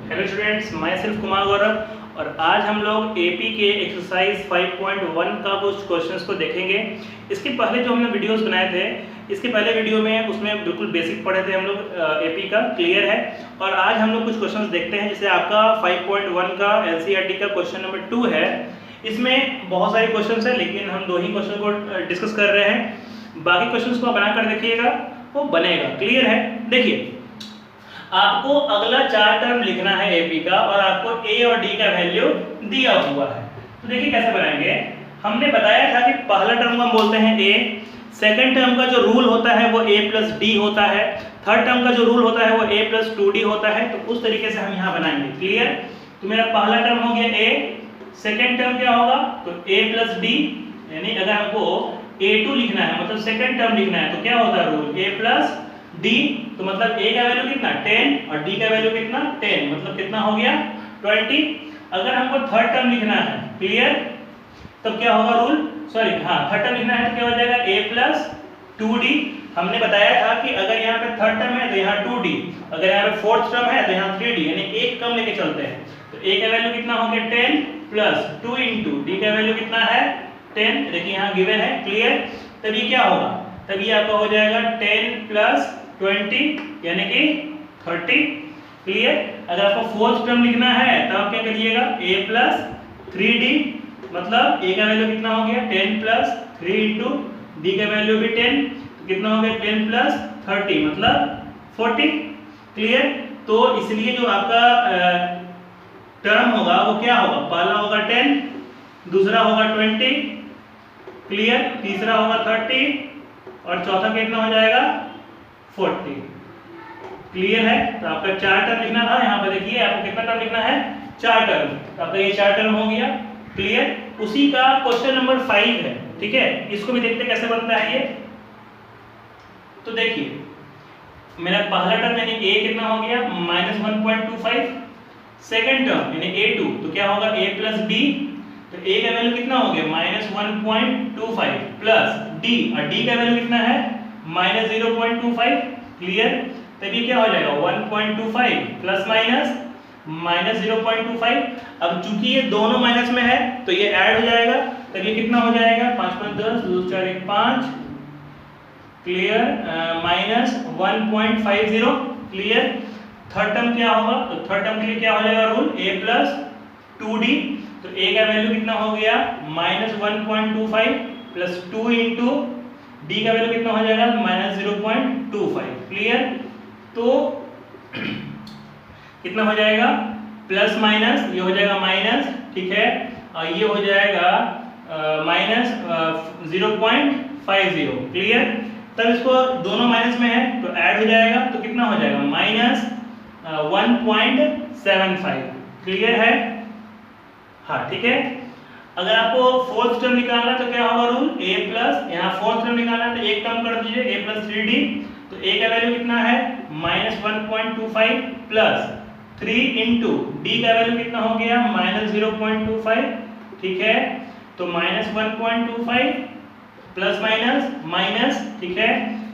Hello students, myself Kumar Gaurav और आज हम लोग एपी के एक्सरसाइज 5.1 का कुछ क्वेश्चंस को देखेंगे। इसके पहले जो हमने वीडियोस बनाए थे, इसके पहले वीडियो में उसमें बिल्कुल बेसिक पढ़े थे हम लोग एपी का, क्लियर है। और आज हम लोग कुछ क्वेश्चंस देखते हैं, जैसे आपका 5.1 का एनसीईआरटी का क्वेश्चन नंबर 2 है। इसमें बहुत सारे क्वेश्चंस हैं, लेकिन हम 2 ही क्वेश्चन को डिस्कस कर रहे हैं। बाकी क्वेश्चंस को बनाकर देखिएगा, वो बनेगा, क्लियर है। देखिए, आपको अगला 4 टर्म लिखना है एपी का और आपको ए और डी का वैल्यू दिया हुआ है। तो देखिए कैसे बनाएंगे। हमने बताया था कि पहला टर्म को हम बोलते हैं ए, सेकंड टर्म का जो रूल होता है वो a प्लस डी होता है, थर्ड टर्म का जो रूल होता है वो a प्लस 2d होता है। तो उस तरीके से हम यहाँ बनाएंगे, क्लियर। तो मेरा पहला टर्म हो गया a, सेकंड टर्म क्या होगा तो a प्लस डी, यानी अगर हमको a2 लिखना है मतलब सेकंड टर्म लिखना है तो क्या होता है रूल a प्लस डी। तो मतलब a का वैल्यू कितना 10 और d का वैल्यू कितना 10, मतलब कितना हो गया 20। अगर हमको थर्ड टर्म लिखना है, क्लियर, तब क्या होगा रूल, सॉरी हाँ थर्ड टर्म लिखना है तो क्या हो जाएगा a प्लस 2d। हमने बताया था कि अगर यहाँ पे थर्ड टर्म है तो यहाँ 2d, अगर यहाँ पे फोर्थ टर्म है तो यहाँ 3d, यानी एक कम लेके चलते हैं। तो a का वैल्यू कितना हो गया 10 प्लस 2 इंटू d का वैल्यू कितना है 10, देखिए यहाँ गिवन है, क्लियर। तब ये क्या होगा, तब ये आपका हो जाएगा 10 प्लस 20 यानी कि 30, क्लियर। अगर आपको फोर्थ टर्म लिखना है तब आप क्या करिएगा a प्लस 3d, मतलब a का वैल्यू कितना हो गया 10 प्लस 3 इंटू डी का वैल्यू भी 10, तो कितना हो गया 10 प्लस 30 मतलब 40, क्लियर। तो इसलिए जो आपका टर्म होगा वो क्या होगा, पहला होगा 10, दूसरा होगा 20, क्लियर, तीसरा होगा 30 और चौथा कितना हो जाएगा 40, क्लियर है। तो आपका 4 टर्म लिखना था, यहाँ पे देखिए आपको कितना टर्म लिखना है 4 टर्म, तो आपका ये 4 टर्म हो गया, क्लियर। उसी का क्वेश्चन नंबर 5 है, ठीक है। इसको भी देखते कैसे बनता है ये। तो देखिए मेरा पहला टर्म यानी a कितना हो गया -1.25, सेकंड टर्म यानी a2 तो क्या होगा a प्लस d, तो a का वैल्यू कितना हो गया -1.25 प्लस d, और d का वैल्यू कितना है -0.25, क्लियर। तभी क्या हो जाएगा 1.25 प्लस माइनस -0.25। अब चूंकि ये दोनों माइनस में है तो ये ऐड हो जाएगा, तब ये कितना हो जाएगा 5 5 10 2 4 1 5, क्लियर, -1.50, क्लियर। थर्ड टर्म क्या होगा, तो थर्ड टर्म के लिए क्या हो जाएगा रूल a प्लस 2d, तो a का वैल्यू कितना हो गया -1.25 प्लस 2 इंटू d का वैल्यू कितना हो जाएगा -0.25, क्लियर। तो कितना हो जाएगा प्लस माइनस, ये हो जाएगा माइनस, ठीक है, और ये हो जाएगा -0.50, क्लियर। तब इसको दोनों माइनस में है तो ऐड हो जाएगा, तो कितना हो जाएगा -1.75, क्लियर है, हाँ ठीक है। अगर आपको फोर्थ टर्म निकालना है तो क्या होगा रूल a प्लस, यहाँ फोर्थ टर्म निकालना है तो एक टर्म कर दीजिए a प्लस 3d, तो a का वैल्यू कितना है -1.25 प्लस 3 इंटू d का वैल्यू कितना हो गया -0.25, ठीक है। तो -1.25 प्लस माइनस माइनस, ठीक है,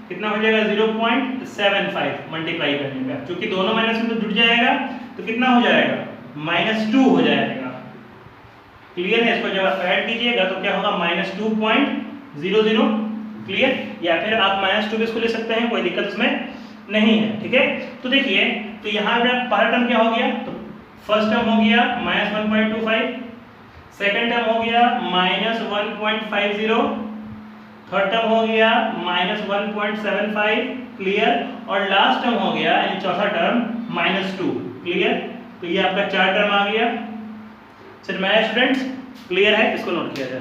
कितना हो जाएगा 0.75 मल्टीप्लाई करने का, क्योंकि दोनों माइनस में तो जुड़ जाएगा तो कितना हो जाएगा -2 हो जाएगा, क्लियर है। इसको जब आप ऐड कीजिएगा तो क्या होगा -2.00, क्लियर, या फिर आप -2 भी इसको ले सकते हैं, कोई दिक्कत इसमें नहीं है, ठीक है। तो देखिए, तो यहाँ पे पहला टर्म क्या हो गया, तो फर्स्ट टर्म हो गया -1.25, सेकंड टर्म हो गया -1.50, थर्ड टर्म हो गया -1.75, क्लियर, और लास्ट टर्म हो गया यानी चौथा टर्म -2, क्लियर। तो ये आपका 4 टर्म आ गया। चलिए मैं स्टूडेंट्स, क्लियर है, इसको नोट किया जाए।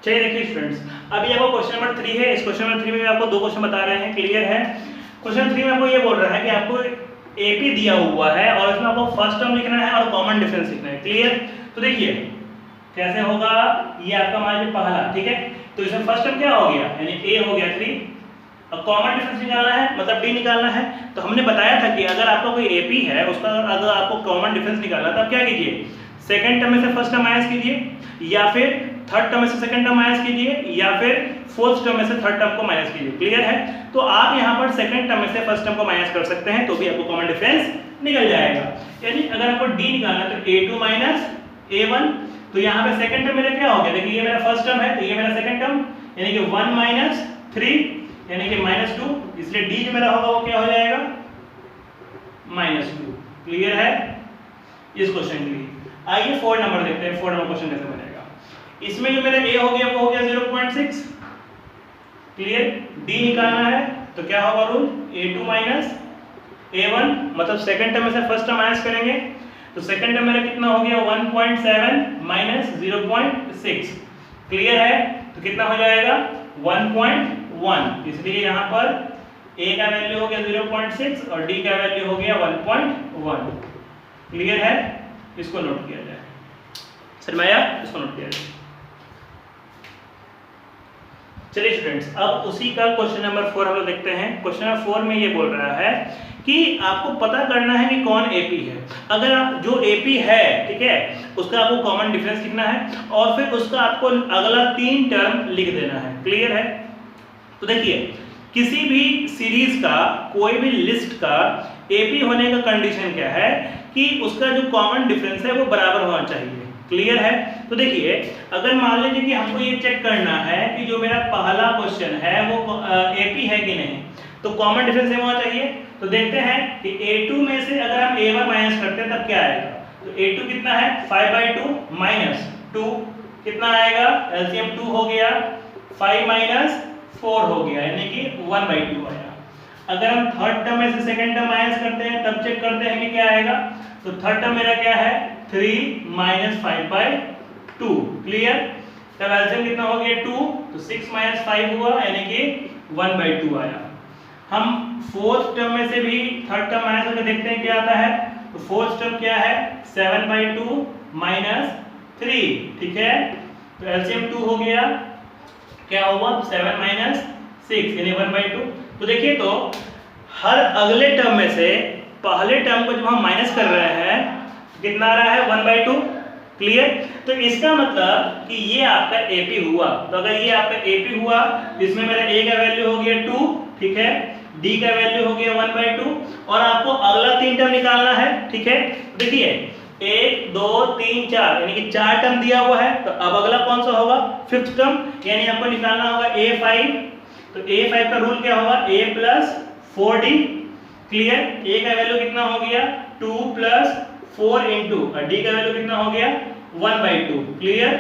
चलिए देखिए स्टूडेंट्स, अभी आपको क्वेश्चन नंबर 3 है। इस क्वेश्चन नंबर 3 में आपको 2 क्वेश्चन बता रहे हैं, क्लियर है। क्वेश्चन 3 में आपको ये बोल रहा है कि आपको एपी दिया हुआ है और इसमें आपको फर्स्ट टर्म लिखना है और कॉमन डिफरेंस लिखना है, क्लियर। तो देखिए कैसे होगा, ये आपका मान लीजिए पहला, ठीक है, तो इसमें फर्स्ट टर्म क्या हो गया यानी a हो गया 3, अब कॉमन डिफरेंस निकालना है मतलब d निकालना है। तो हमने बताया था कि अगर आपका कोई एपी है उसका अगर आपको कॉमन डिफरेंस निकालना है तो आप क्या कीजिए, सेकंड टर्म में से फर्स्ट टर्म माइनस कीजिए, या फिर थर्ड टर्म में से सेकंड टर्म माइनस कीजिए, या फिर फोर्थ टर्म में से थर्ड टर्म को माइनस कीजिए। क्लियर है? तो आप यहाँ पर सेकंड टर्म में से फर्स्ट टर्म को माइनस कर सकते हैं, तो भी आपको कॉमन डिफरेंस निकल जाएगा। यानी अगर आपको d निकालना है तो a2 माइनस a1, तो यहाँ पे सेकंड टर्म मेरा क्या हो गया? देखिए ये मेरा फर्स्ट टर्म है, तो ये मेरा सेकंड टर्म, यानी कि 1 माइनस 3 यानी कि -2, इसलिए d जो मेरा होगा वो क्या हो जाएगा? -2। क्लियर है इस क्वेश्चन के लिए? आइए 4 नंबर देखते हैं, 4 नंबर क्वेश्चन कैसे बनेगा। इसमें जो मेरा a हो गया वो हो गया 0.6। क्लियर? d निकालना है तो क्या होगा रूल? a2 माइनस a1, मतलब सेकंड टर्म में से फर्स्ट टर्म माइनस करेंगे, तो सेकंड टर्म मेरा कितना हो गया? 1.7 माइनस 0.6। क्लियर है? तो कितना हो जाएगा? 1.1। इसलिए यहाँ पर a का वैल्यू हो गया 0.6 और d का वैल्यू हो गया 1.1। क्लियर है? इसको नोट किया जाए। समझ में आया? इसको नोट किया जाए। चलिए स्टूडेंट्स, अब उसी का क्वेश्चन नंबर 4 हम लोग देखते हैं। क्वेश्चन नंबर 4 में ये बोल रहा है कि आपको पता करना है कि कौन एपी है। अगर आप जो एपी है, ठीक है, उसका आपको कॉमन डिफरेंस लिखना है और फिर उसका आपको अगला 3 टर्म लिख देना है। क्लियर है? तो देखिए, किसी भी सीरीज का, कोई भी लिस्ट का एपी होने का कंडीशन क्या है कि उसका जो कॉमन डिफरेंस है वो बराबर होना चाहिए। क्लियर है? तो देखिए, अगर मान लीजिए कि हमको ये चेक करना है कि जो मेरा पहला क्वेश्चन है वो एपी है कि नहीं, तो कॉमन डिफरेंस सेम होना चाहिए। तो देखते हैं कि a2 में से अगर हम a1 माइनस करते हैं तब क्या आएगा। तो a2 कितना है? 5/2 माइनस 2 कितना आएगा? एलसीएम 2 हो गया, 5 माइनस 4 हो गया, यानी कि 1/2 आया। अगर हम थर्ड टर्म में से सेकंड टर्म माइनस करते हैं तब चेक करते हैं कि क्या आएगा। तो थर्ड टर्म मेरा क्या है? 3 माइनस 5/2। क्लियर? तब एलसीएम कितना हो गया? 2, तो 6 माइनस 5 हुआ, यानी कि 1/2 आया। हम फोर्थ टर्म में से भी थर्ड टर्म माइनस करके देखते हैं क्या आता है। तो फोर्थ टर्म क्या है? 7/2 माइनस 3। ठीक है? तो एलसीएम 2 हो गया, क्या हुआ? 7 माइनस 6 यानी 1/2। तो देखिए, तो हर अगले टर्म में से पहले टर्म को जब हम माइनस कर रहे हैं तो कितना आ रहा है? 1/2। क्लियर? तो इसका मतलब कि ये आपका एपी हुआ। तो अगर ये आपका एपी हुआ तो इसमें मेरा a का वैल्यू हो गया 2, ठीक है, d का वैल्यू हो गया 1/2 और आपको अगला 3 टर्म निकालना है। ठीक है? देखिए, 1 2 3 4 यानी कि 4 टर्म दिया हुआ है, तो अब अगला कौन सा होगा? फिफ्थ टर्म, यानी आपको निकालना होगा a5। तो a5 का रूल क्या होगा? a plus 4d। Clear? a का वैल्यू कितना हो गया? 2 प्लस 4 इंटू, और d का वैल्यू कितना हो गया? 1/2। क्लियर?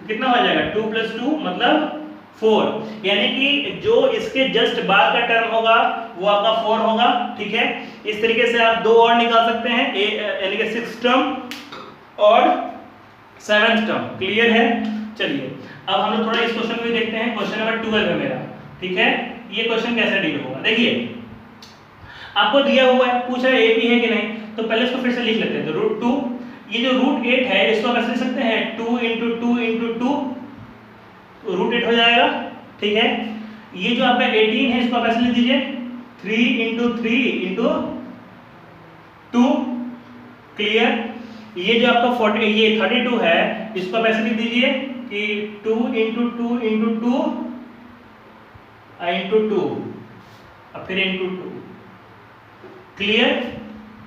कितना हो जाएगा? 2 प्लस 2 मतलब 4, यानी कि जो इसके जस्ट बाद का टर्म होगा वो आपका 4 होगा। ठीक है? इस तरीके से आप 2 और निकाल सकते हैं, यानी कि 6th टर्म और 7th टर्म। क्लियर है? चलिए, अब हम लोग थोड़ा इस क्वेश्चन को भी देखते हैं। क्वेश्चन नंबर 12 है मेरा। ठीक है? ये क्वेश्चन कैसे डील होगा? देखिए, आपको दिया हुआ है, पूछा है एपी है कि नहीं, तो पहले इसको फिर से लिख लेते हैं। तो √2, ये जो √8 है इसको कैसे लिख सकते हैं? 2 × 2 × 2, तो √8 हो जाएगा। ठीक है? ये जो आपका 18 है इसको आप ऐसे लिख दीजिए 3 × 3 × 2। क्लियर? ये जो आपका 40, ये 32 है, इसको आप ऐसे लिख दीजिए कि 2 × 2 × 2 × 2 और फिर × 2। क्लियर?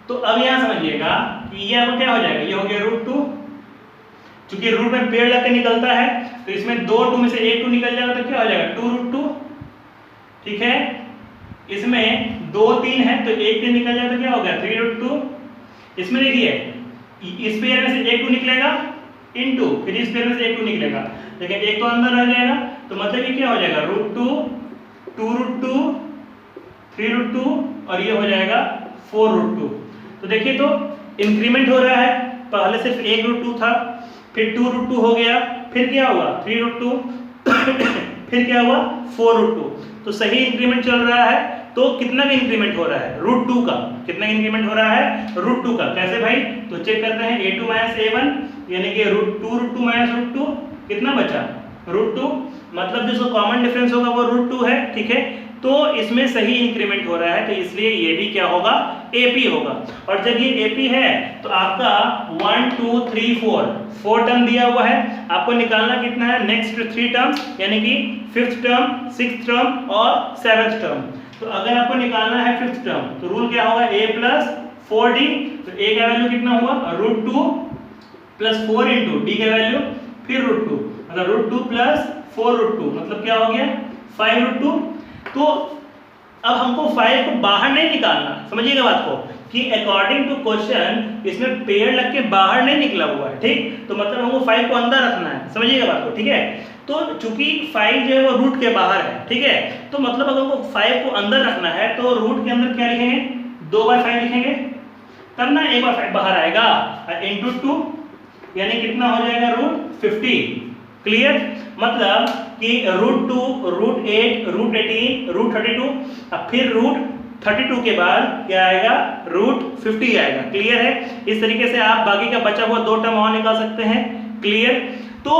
तो अब यहां समझिएगा कि ये आपको क्या हो जाएगा? ये हो गया √2, क्योंकि रूट में पेड़ लग के निकलता है, तो इसमें 2 2 में से एक 2 निकल जाएगा, तो क्या हो जाएगा? 2√2। ठीक है? इसमें 2 3 है तो एक 3 निकल जाएगा, तो क्या हो गया? 3√2। इसमें देखिए, इस पेयर में से एक 2 निकलेगा इनटू, फिर इस पेयर में से एक 2 निकलेगा, लेकिन एक तो अंदर रह जाएगा, तो मतलब ये क्या हो जाएगा? √2 2√2 3√2 और ये हो जाएगा 4√2। तो देखिए, तो इंक्रीमेंट हो रहा है। पहले सिर्फ 1√2 था, फिर 2√2 हो गया, फिर क्या हुआ? 3√2 फिर क्या हुआ? 4√2। तो सही इंक्रीमेंट चल रहा है। तो कितना भी इंक्रीमेंट हो रहा है? √2 का। कितना इंक्रीमेंट हो रहा है? √2 का। कैसे भाई? तो चेक करते हैं, a2 माइनस a1 यानी कि √2 माइनस √2 कितना बचा? √2, मतलब जो कॉमन डिफरेंस होगा वो √2 है। ठीक है? तो इसमें सही इंक्रीमेंट हो रहा है, तो इसलिए ये भी क्या होगा, एपी होगा। और जब ये एपी है तो आपका 1 2 3 4 टर्म दिया हुआ है, आपको निकालना कितना है, नेक्स्ट 3 टर्म, यानी कि 5th टर्म, 6th टर्म और 7th टर्म। तो अगर आपको निकालना है 5th टर्म तो रूल क्या होगा, a प्लस 4d, तो a का वैल्यू कितना हुआ, √2 प्लस 4 इंटू डी का वैल्यू फिर √2, मतलब √2 प्लस 4√2 मतलब क्या हो गया 5√2। तो अब हमको 5 को बाहर नहीं निकालना, समझिएगा बात को, कि अकॉर्डिंग टू क्वेश्चन इसमें पेड़ लग के बाहर नहीं निकला हुआ है, ठीक, तो मतलब हमको 5 को अंदर रखना है, समझिएगा बात को, ठीक है। तो चूंकि 5 जो है वो रूट के बाहर है, ठीक है, तो मतलब अगर हमको 5 को अंदर रखना है तो रूट के अंदर क्या लिखेंगे, 2 बार 5 लिखेंगे, तब ना एक बार 5 बाहर आएगा, इंटू 2 यानी कितना हो जाएगा, √50। क्लियर, मतलब कि √2 √8 √18 √32, अब फिर √32 के बाद क्या आएगा, √50 आएगा। क्लियर है, इस तरीके से आप बाकी का बचा हुआ 2 टर्म और निकाल सकते हैं। क्लियर, तो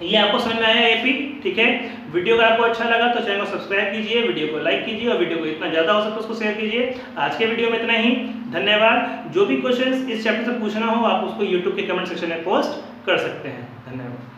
ये आपको समझ में आया एपी, ठीक है। वीडियो का आपको अच्छा लगा तो चैनल को सब्सक्राइब कीजिए, वीडियो को लाइक कीजिए और वीडियो को इतना ज़्यादा हो सके उसको शेयर कीजिए। आज के वीडियो में इतना ही, धन्यवाद। जो भी क्वेश्चंस इस चैप्टर से पूछना हो आप उसको यूट्यूब के कमेंट सेक्शन में पोस्ट कर सकते हैं। धन्यवाद।